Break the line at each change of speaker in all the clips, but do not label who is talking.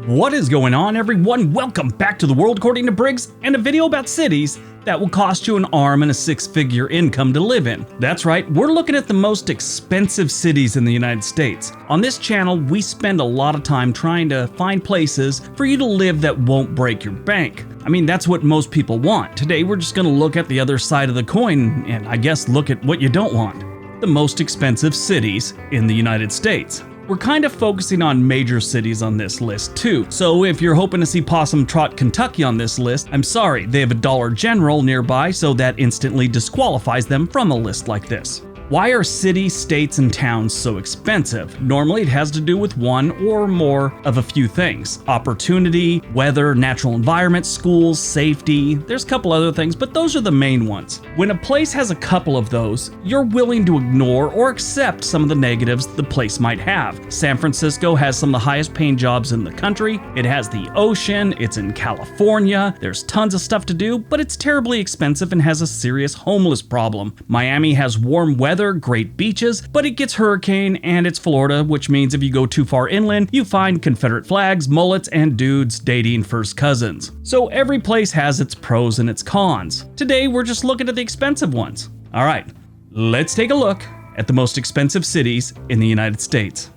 What is going on, everyone? Welcome back to the world according to Briggs and a video about cities that will cost you an arm and a six-figure income to live in. That's right, we're looking at the most expensive cities in the United States. On this channel, we spend a lot of time trying to find places for you to live that won't break your bank. I mean, that's what most people want. Today, we're just gonna look at the other side of the coin and I guess look at what you don't want. The most expensive cities in the United States. We're kind of focusing on major cities on this list too, so if you're hoping to see Possum Trot, Kentucky on this list, I'm sorry, they have a Dollar General nearby, so that instantly disqualifies them from a list like this. Why are cities, states, and towns so expensive? Normally it has to do with one or more of a few things. Opportunity, weather, natural environment, schools, safety. There's a couple other things, but those are the main ones. When a place has a couple of those, you're willing to ignore or accept some of the negatives the place might have. San Francisco has some of the highest paying jobs in the country. It has the ocean, it's in California, there's tons of stuff to do, but it's terribly expensive and has a serious homeless problem. Miami has warm weather, great beaches, but it gets hurricane and it's Florida, which means if you go too far inland, you find Confederate flags, mullets, and dudes dating first cousins. So every place has its pros and its cons. Today, we're just looking at the expensive ones. All right, let's take a look at the most expensive cities in the United States.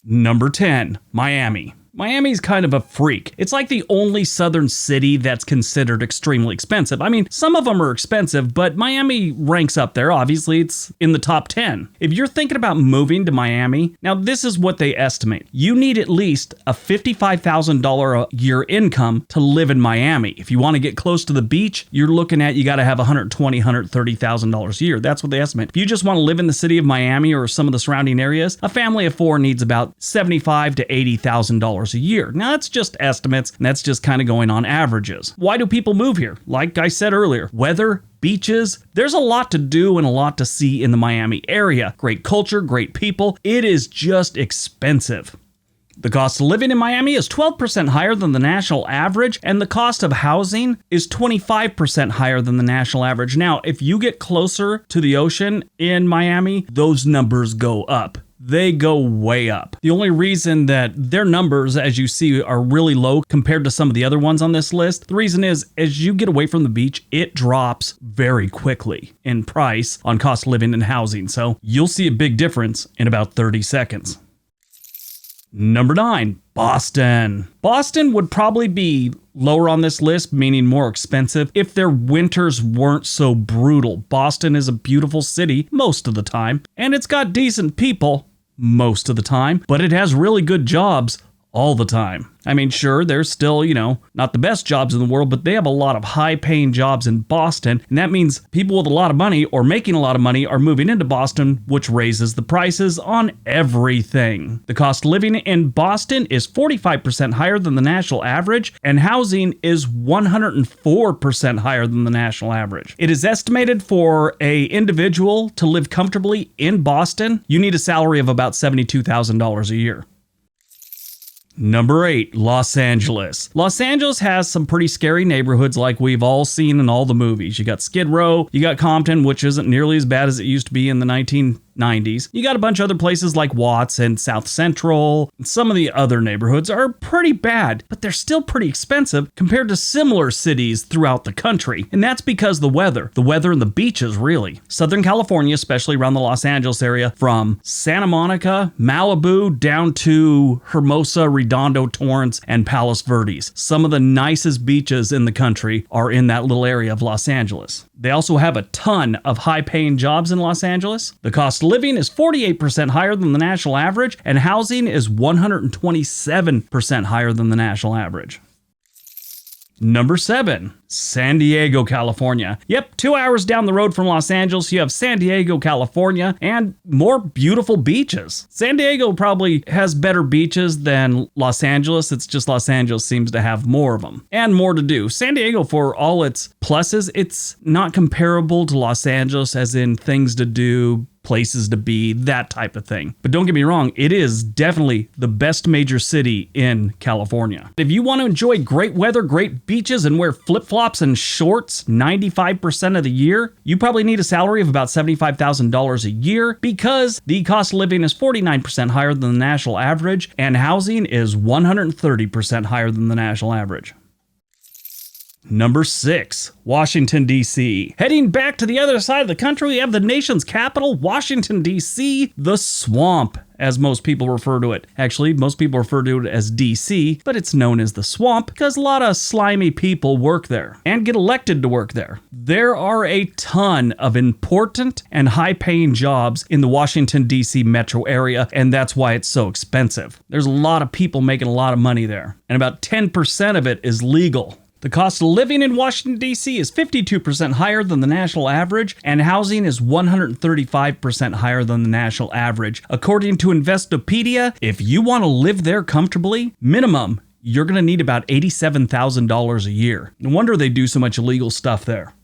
Number 10, Miami. Miami's kind of a freak. It's like the only southern city that's considered extremely expensive. I mean, some of them are expensive, but Miami ranks up there. Obviously, it's in the top 10. If you're thinking about moving to Miami, now this is what they estimate. You need at least a $55,000 a year income to live in Miami. If you want to get close to the beach, you're looking at you got to have $120,000, $130,000 a year. That's what they estimate. If you just want to live in the city of Miami or some of the surrounding areas, a family of four needs about $75,000 to $80,000 a year. Now that's just estimates, and that's just kind of going on averages. Why do people move here? Like I said earlier, weather, beaches, there's a lot to do and a lot to see in the Miami area. Great culture, great people. It is just expensive. The cost of living in Miami is 12% higher than the national average, and the cost of housing is 25% higher than the national average. Now, if you get closer to the ocean in Miami, those numbers go up. They go way up. The only reason that their numbers, as you see, are really low compared to some of the other ones on this list, the reason is as you get away from the beach, it drops very quickly in price on cost of living and housing. So you'll see a big difference in about 30 seconds. Number 9, Boston. Boston would probably be lower on this list, meaning more expensive, if their winters weren't so brutal. Boston is a beautiful city most of the time, and it's got decent people most of the time, but it has really good jobs all the time. I mean, sure, there's still, not the best jobs in the world, but they have a lot of high-paying jobs in Boston, and that means people with a lot of money or making a lot of money are moving into Boston, which raises the prices on everything. The cost of living in Boston is 45% higher than the national average, and housing is 104% higher than the national average. It is estimated for an individual to live comfortably in Boston, you need a salary of about $72,000 a year. Number 8, Los Angeles. Los Angeles has some pretty scary neighborhoods like we've all seen in all the movies. You got Skid Row, you got Compton, which isn't nearly as bad as it used to be in the 1990s. You got a bunch of other places like Watts and South Central. Some of the other neighborhoods are pretty bad, but they're still pretty expensive compared to similar cities throughout the country. And that's because the weather and the beaches, really. Southern California, especially around the Los Angeles area, from Santa Monica, Malibu, down to Hermosa, Redondo, Torrance, and Palos Verdes. Some of the nicest beaches in the country are in that little area of Los Angeles. They also have a ton of high-paying jobs in Los Angeles. The cost of living is 48% higher than the national average, and housing is 127% higher than the national average. Number 7, San Diego, California. Yep, 2 hours down the road from Los Angeles, you have San Diego, California, and more beautiful beaches. San Diego probably has better beaches than Los Angeles. It's just Los Angeles seems to have more of them and more to do. San Diego, for all its pluses, it's not comparable to Los Angeles as in things to do, places to be, that type of thing. But don't get me wrong, it is definitely the best major city in California. If you want to enjoy great weather, great beaches, and wear flip-flops and shorts 95% of the year, you probably need a salary of about $75,000 a year, because the cost of living is 49% higher than the national average, and housing is 130% higher than the national average. Number 6, Washington, D.C. Heading back to the other side of the country, we have the nation's capital, Washington, D.C., the swamp, as most people refer to it. Actually, most people refer to it as D.C., but it's known as the swamp because a lot of slimy people work there and get elected to work there. There are a ton of important and high-paying jobs in the Washington, D.C. metro area, and that's why it's so expensive. There's a lot of people making a lot of money there, and about 10% of it is legal. The cost of living in Washington, D.C. is 52% higher than the national average, and housing is 135% higher than the national average. According to Investopedia, if you want to live there comfortably, minimum, you're going to need about $87,000 a year. No wonder they do so much illegal stuff there.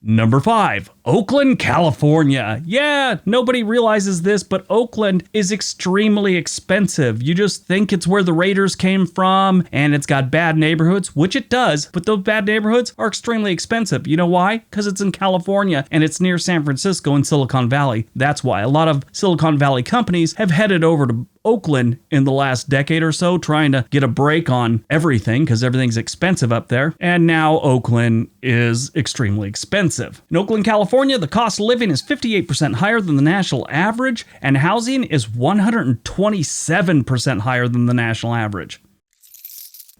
Number 5, Oakland, California. Yeah, nobody realizes this, but Oakland is extremely expensive. You just think it's where the Raiders came from and it's got bad neighborhoods, which it does, but those bad neighborhoods are extremely expensive. You know why? Because it's in California and it's near San Francisco and Silicon Valley. That's why a lot of Silicon Valley companies have headed over to Oakland in the last decade or so, trying to get a break on everything because everything's expensive up there. And now Oakland is extremely expensive. In Oakland, California, the cost of living is 58% higher than the national average, and housing is 127% higher than the national average.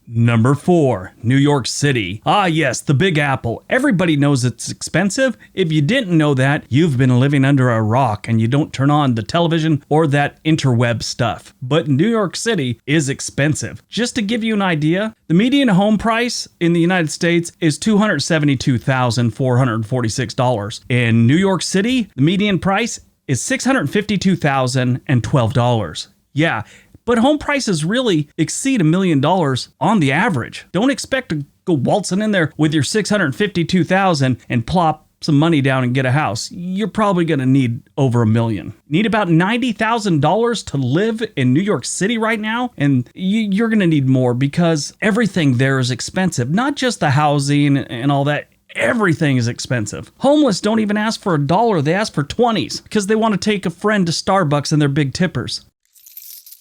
Number 4, New York City. Ah yes, the Big Apple. Everybody knows it's expensive. If you didn't know that, you've been living under a rock and you don't turn on the television or that interweb stuff. But New York City is expensive. Just to give you an idea, the median home price in the United States is $272,446. In New York City, the median price is $652,012. Yeah. But home prices really exceed $1 million on the average. Don't expect to go waltzing in there with your $652,000 and plop some money down and get a house. You're probably going to need over $1 million. Need about $90,000 to live in New York City right now, and you're going to need more because everything there is expensive. Not just the housing and all that. Everything is expensive. Homeless don't even ask for $1. They ask for 20s because they want to take a friend to Starbucks and they're big tippers.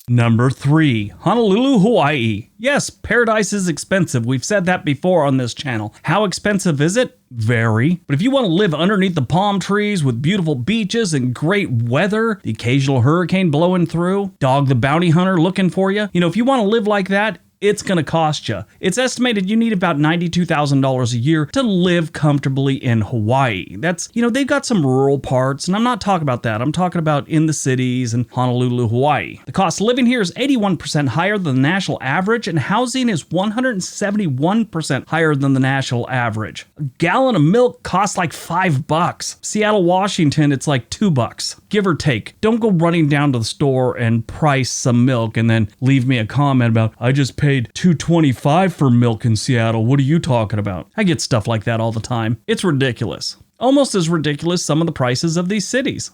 Number 3, Honolulu, Hawaii. Yes, paradise is expensive. We've said that before on this channel. How expensive is it? Very. But if you want to live underneath the palm trees with beautiful beaches and great weather, the occasional hurricane blowing through, Dog the Bounty Hunter looking for you, if you want to live like that, it's going to cost you. It's estimated you need about $92,000 a year to live comfortably in Hawaii. That's, they've got some rural parts, and I'm not talking about that. I'm talking about in the cities and Honolulu, Hawaii. The cost of living here is 81% higher than the national average, and housing is 171% higher than the national average. A gallon of milk costs like $5. Seattle, Washington, it's like $2, give or take. Don't go running down to the store and price some milk and then leave me a comment about, I just paid $2.25 for milk in Seattle. What are you talking about? I get stuff like that all the time. It's ridiculous. Almost as ridiculous as some of the prices of these cities.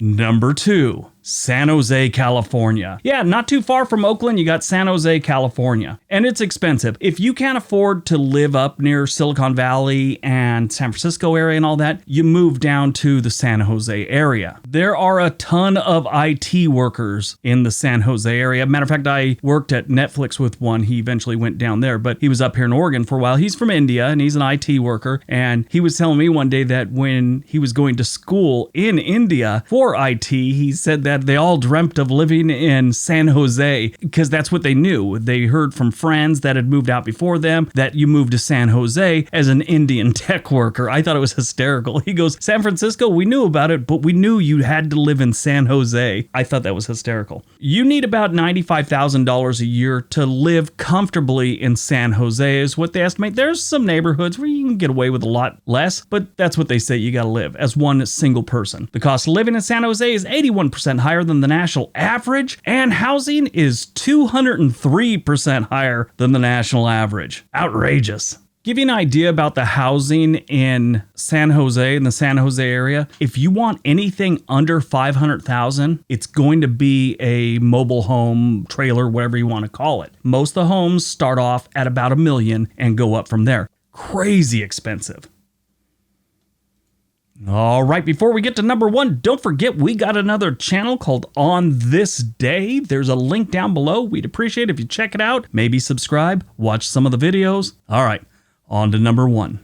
Number 2, San Jose, California. Yeah, not too far from Oakland, you got San Jose, California. And it's expensive. If you can't afford to live up near Silicon Valley and San Francisco area and all that, you move down to the San Jose area. There are a ton of IT workers in the San Jose area. Matter of fact, I worked at Netflix with one. He eventually went down there, but he was up here in Oregon for a while. He's from India and he's an IT worker. And he was telling me one day that when he was going to school in India for IT, he said that they all dreamt of living in San Jose because that's what they knew. They heard from friends that had moved out before them that you moved to San Jose as an Indian tech worker. I thought it was hysterical. He goes, San Francisco, we knew about it, but we knew you had to live in San Jose. I thought that was hysterical. You need about $95,000 a year to live comfortably in San Jose is what they estimate. There's some neighborhoods where you can get away with a lot less, but that's what they say you got to live as one single person. The cost of living in San Jose is 81% higher than the national average, and housing is 203% higher than the national average. Outrageous. Give you an idea about the housing in San Jose, in the San Jose area. If you want anything under $500,000, it's going to be a mobile home, trailer, whatever you want to call it. Most of the homes start off at about $1 million and go up from there. Crazy expensive. All right, before we get to number one, don't forget we got another channel called On This Day. There's a link down below. We'd appreciate it if you check it out. Maybe subscribe, watch some of the videos. All right, on to number one.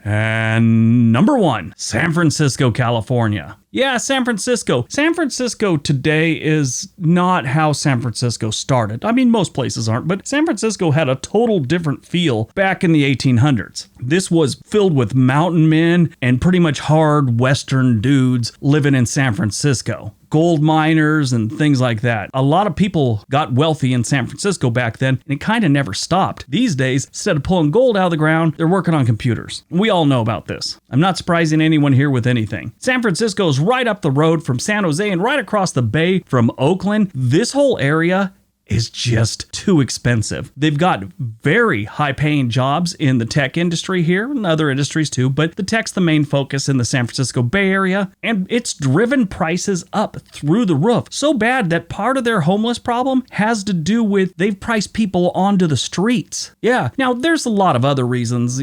And number one, San Francisco, California. Yeah, San Francisco. San Francisco today is not how San Francisco started. I mean, most places aren't, but San Francisco had a total different feel back in the 1800s. This was filled with mountain men and pretty much hard Western dudes living in San Francisco. Gold miners and things like that. A lot of people got wealthy in San Francisco back then, and it kind of never stopped. These days, instead of pulling gold out of the ground, they're working on computers. We all know about this. I'm not surprising anyone here with anything. San Francisco is right up the road from San Jose and right across the bay from Oakland. This whole area is just too expensive. They've got very high-paying jobs in the tech industry here and other industries too, but the tech's the main focus in the San Francisco Bay Area, and it's driven prices up through the roof. So bad that part of their homeless problem has to do with they've priced people onto the streets. Yeah, now there's a lot of other reasons,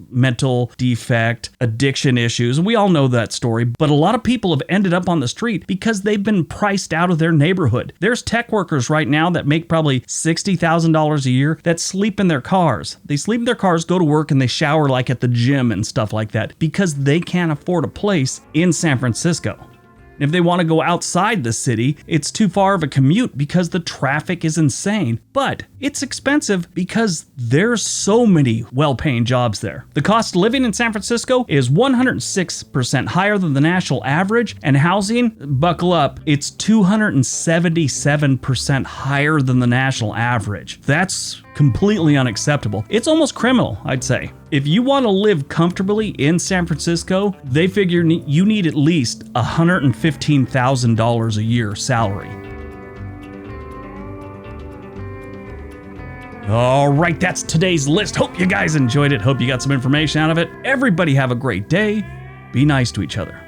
mental defect, addiction issues. We all know that story, but a lot of people have ended up on the street because they've been priced out of their neighborhood. There's tech workers right now that make probably $60,000 a year that sleep in their cars. They sleep in their cars, go to work, and they shower like at the gym and stuff like that because they can't afford a place in San Francisco. If they want to go outside the city, it's too far of a commute because the traffic is insane. But it's expensive because there's so many well-paying jobs there. The cost of living in San Francisco is 106% higher than the national average, and housing, buckle up, it's 277% higher than the national average. That's completely unacceptable. It's almost criminal, I'd say. If you want to live comfortably in San Francisco, they figure you need at least $115,000 a year salary. All right, that's today's list. Hope you guys enjoyed it. Hope you got some information out of it. Everybody have a great day. Be nice to each other.